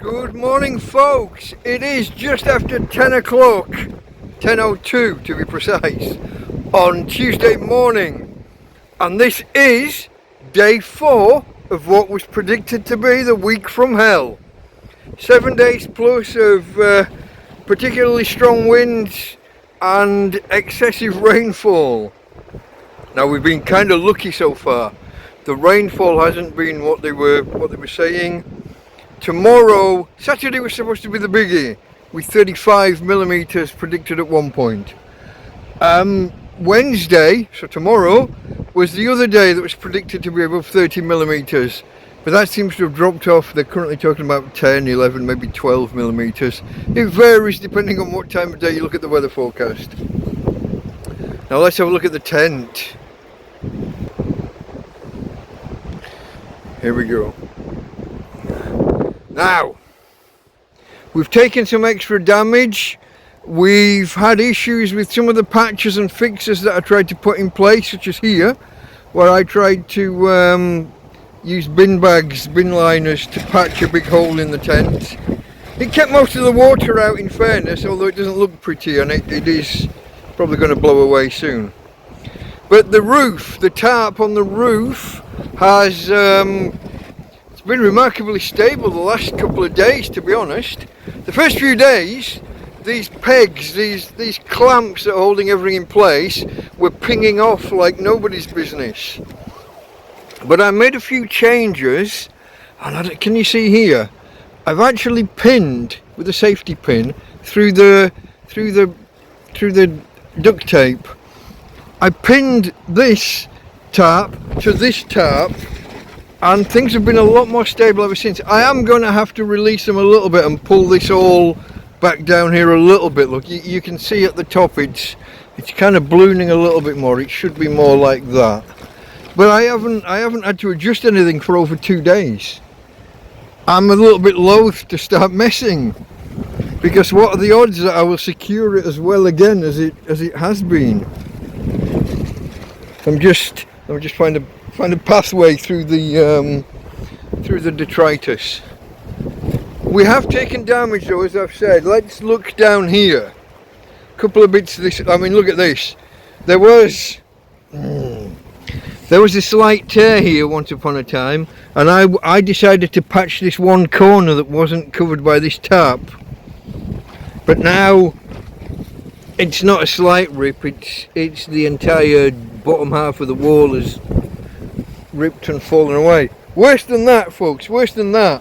Good morning, folks. It is just after 10 o'clock, 10:02 to be precise, on Tuesday morning, and this is day 4 of what was predicted to be the week from hell. 7 days plus of particularly strong winds and excessive rainfall. Now, we've been kind of lucky so far. The rainfall hasn't been what they were saying. Tomorrow, Saturday was supposed to be the biggie, with 35 millimeters predicted at one point. Wednesday, so tomorrow, was the other day that was predicted to be above 30 millimeters. But that seems to have dropped off. They're currently talking about 10, 11, maybe 12 millimeters. It varies depending on what time of day you look at the weather forecast. Now let's have a look at the tent. Here we go. Now, we've taken some extra damage. We've had issues with some of the patches and fixes that I tried to put in place, such as here, where I tried to use bin liners to patch a big hole in the tent. It kept most of the water out, in fairness, although it doesn't look pretty, and it is probably going to blow away soon. But the roof, the tarp on the roof has it's been remarkably stable the last couple of days, to be honest. The first few days, these pegs, these clamps that are holding everything in place were pinging off like nobody's business. But I made a few changes, and can you see here? I've actually pinned with a safety pin through the duct tape. I pinned this tarp to this tarp, and things have been a lot more stable ever since. I am going to have to release them a little bit and pull this all back down here a little bit. Look, you can see at the top it's kind of ballooning a little bit more. It should be more like that. But I haven't had to adjust anything for over 2 days. I'm a little bit loath to start messing, because what are the odds that I will secure it as well again as it has been? I'm just trying to find a pathway through the detritus. We have taken damage though, as I've said. Let's look down here. A couple of bits of this. I mean, look at this. There was a slight tear here once upon a time, and I decided to patch this one corner that wasn't covered by this tarp. But now it's not a slight rip, it's the entire bottom half of the wall is ripped and fallen away. Worse than that, folks, worse than that.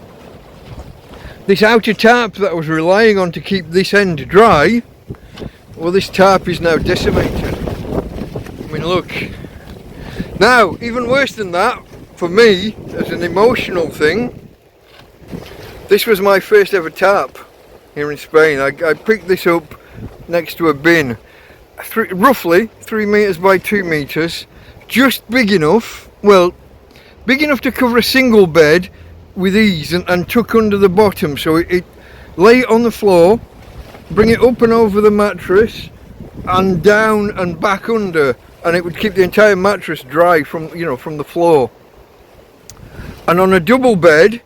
This outer tarp that I was relying on to keep this end dry, well, this tarp is now decimated. I mean, look. Now, even worse than that, for me, as an emotional thing, this was my first ever tarp here in Spain. I picked this up next to a bin, roughly 3 meters by 2 meters, just big enough, well, big enough to cover a single bed with ease, and tuck under the bottom, so it lay it on the floor, bring it up and over the mattress, and down and back under, and it would keep the entire mattress dry from the floor. And on a double bed,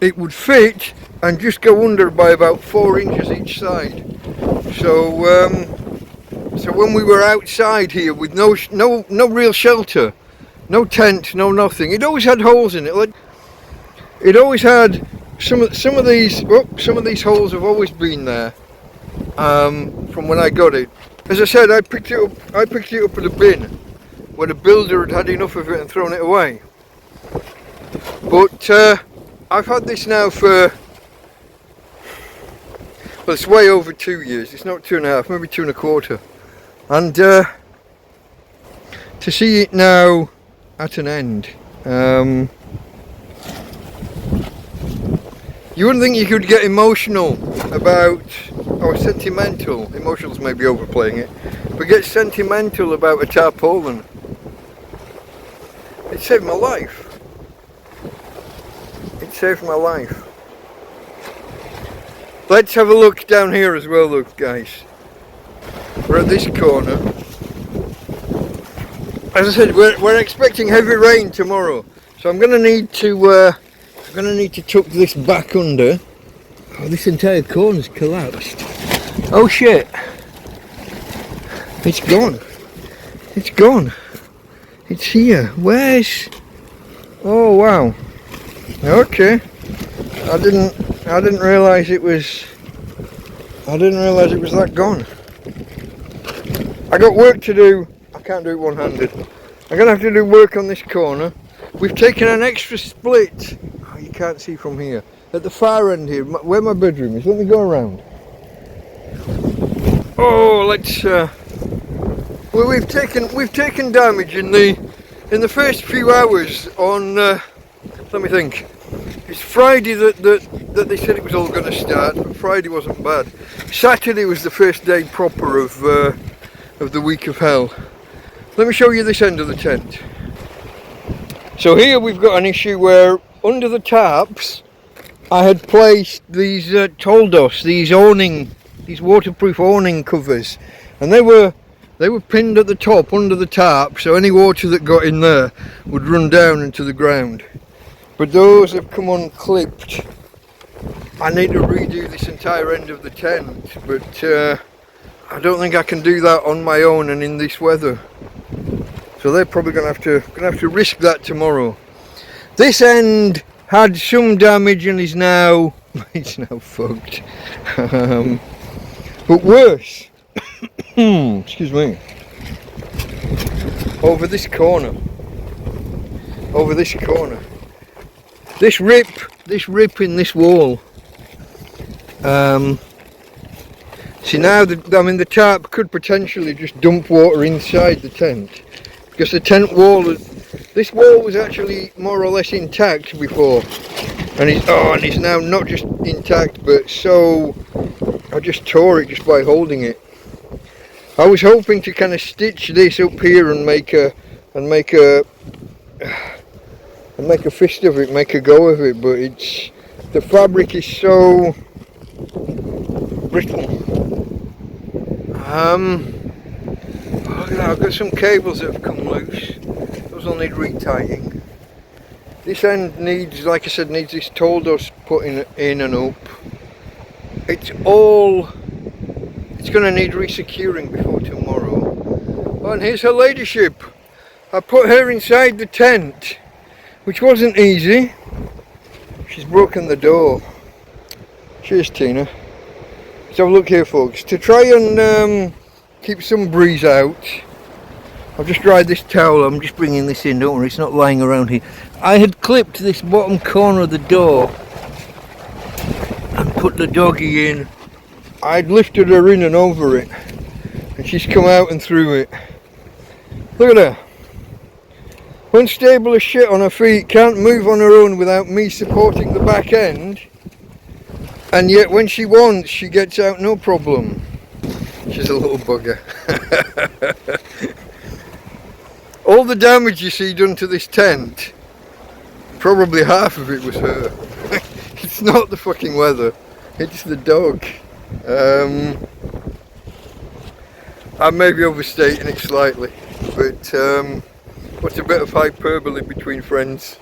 it would fit and just go under by about 4 inches each side. So when we were outside here with no real shelter, no tent, no nothing, it always had holes in it. It always had some of these holes have always been there from when I got it. As I said, I picked it up at a bin where the builder had enough of it and thrown it away. But I've had this now for, well, it's way over 2 years. It's not 2.5, maybe 2 1/4. And to see it now at an end, you wouldn't think you could get emotional about, or sentimental, emotional's maybe overplaying it, but get sentimental about a tarpaulin. It saved my life. It saved my life. Let's have a look down here as well, look guys. We're at this corner. As I said, we're expecting heavy rain tomorrow, so I'm going to need to tuck this back under Oh, this entire corner's collapsed. Oh shit. It's gone. It's gone. It's here. Where's... Oh wow. Okay. I didn't realise it was... I didn't realise it was that gone. I got work to do. I can't do it one-handed. I'm going to have to do work on this corner. We've taken an extra split. Oh, you can't see from here. At the far end here, where my bedroom is. Let me go around. Oh, let's... well, we've taken damage in the first few hours on... let me think. It's Friday that they said it was all going to start, but Friday wasn't bad. Saturday was the first day proper of the week of hell. Let me show you this end of the tent. So here we've got an issue where under the tarps I had placed these toldos, these waterproof awning covers, and they were pinned at the top under the tarp, so any water that got in there would run down into the ground. But those have come unclipped. I need to redo this entire end of the tent, but I don't think I can do that on my own and in this weather. So they're probably gonna have to risk that tomorrow. This end had some damage and is now it's now fucked. But worse. Excuse me. Over this corner. This rip in this wall. See now, the tarp could potentially just dump water inside the tent, because the tent wall, this wall was actually more or less intact before, and it's now not just intact, but so I just tore it just by holding it. I was hoping to kind of stitch this up here and make a fist of it, make a go of it, but the fabric is so brittle. Look at that, I've got some cables that have come loose. Those will need retightening. This end needs, like I said, needs this toldos put in and up. It's going to need resecuring before tomorrow. Oh, and here's her ladyship. I put her inside the tent, which wasn't easy. She's broken the door. Cheers, Tina. Let's have a look here, folks. To try and keep some breeze out, I've just dried this towel. I'm just bringing this in, don't worry, it's not lying around here. I had clipped this bottom corner of the door and put the doggy in. I'd lifted her in and over it, and she's come out and through it. Look at her. Unstable as shit on her feet, can't move on her own without me supporting the back end. And yet when she wants, she gets out no problem. She's a little bugger. All the damage you see done to this tent, probably half of it was her. It's not the fucking weather, it's the dog. I may be overstating it slightly, but what's a bit of hyperbole between friends.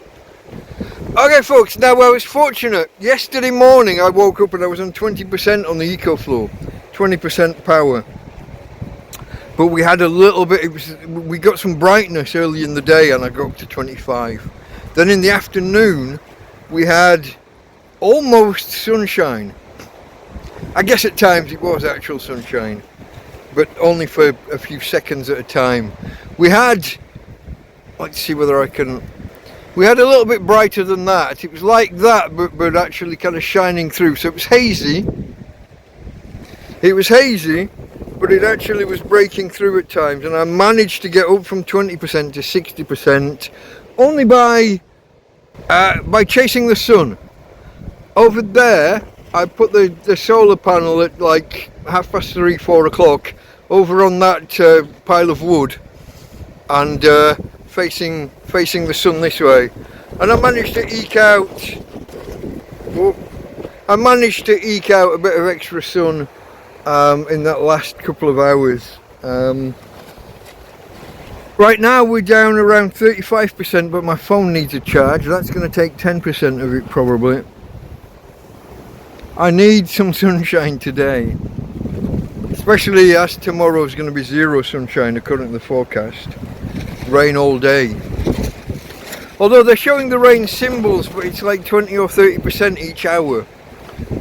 Okay folks, now I was fortunate. Yesterday morning I woke up and I was on 20% on the EcoFlow, 20% power. But we had a little bit, we got some brightness early in the day and I got up to 25. Then in the afternoon we had almost sunshine. I guess at times it was actual sunshine, but only for a few seconds at a time. We had, let's see whether I can, we had a little bit brighter than that. It was like that, but actually kind of shining through. So it was hazy. It was hazy, but it actually was breaking through at times. And I managed to get up from 20% to 60% only by chasing the sun. Over there, I put the solar panel at like 3:30, 4 o'clock over on that pile of wood, and facing the sun this way, and I managed to eke out a bit of extra sun in that last couple of hours. Right now we're down around 35%, but my phone needs a charge. That's going to take 10% of it probably. I need some sunshine today. Especially as tomorrow's going to be zero sunshine according to the forecast. Rain all day. Although they're showing the rain symbols, but it's like 20 or 30% each hour.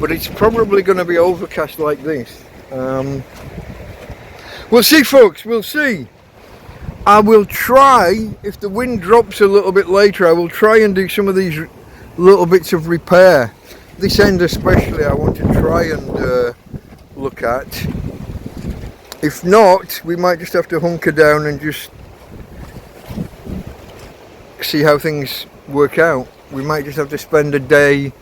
But it's probably going to be overcast like this. We'll see, folks, we'll see. I will try, if the wind drops a little bit later, I will try and do some of these little bits of repair. This end especially I want to try and look at. If not, we might just have to hunker down and just see how things work out. We might just have to spend a day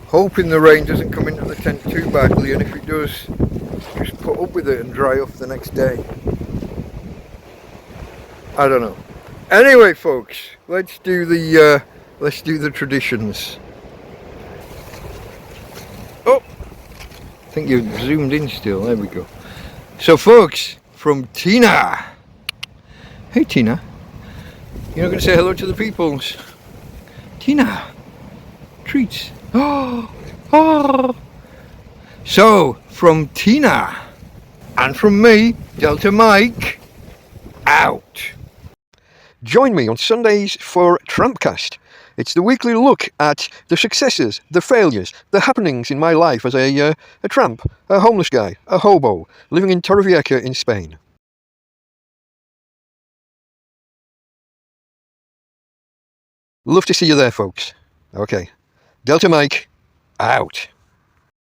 hoping the rain doesn't come into the tent too badly, and if it does, just put up with it and dry off the next day. I don't know. Anyway, folks, let's do the traditions. Oh, I think you've zoomed in still. There we go. So, folks, from Tina. Hey, Tina. You're not going to say hello to the peoples? Tina. Treats. Oh, oh. So, from Tina. And from me, Delta Mike. Out. Join me on Sundays for TrampCast. It's the weekly look at the successes, the failures, the happenings in my life as a tramp, a homeless guy, a hobo, living in Torrevieja in Spain. Love to see you there, folks. Okay. Delta Mike, out.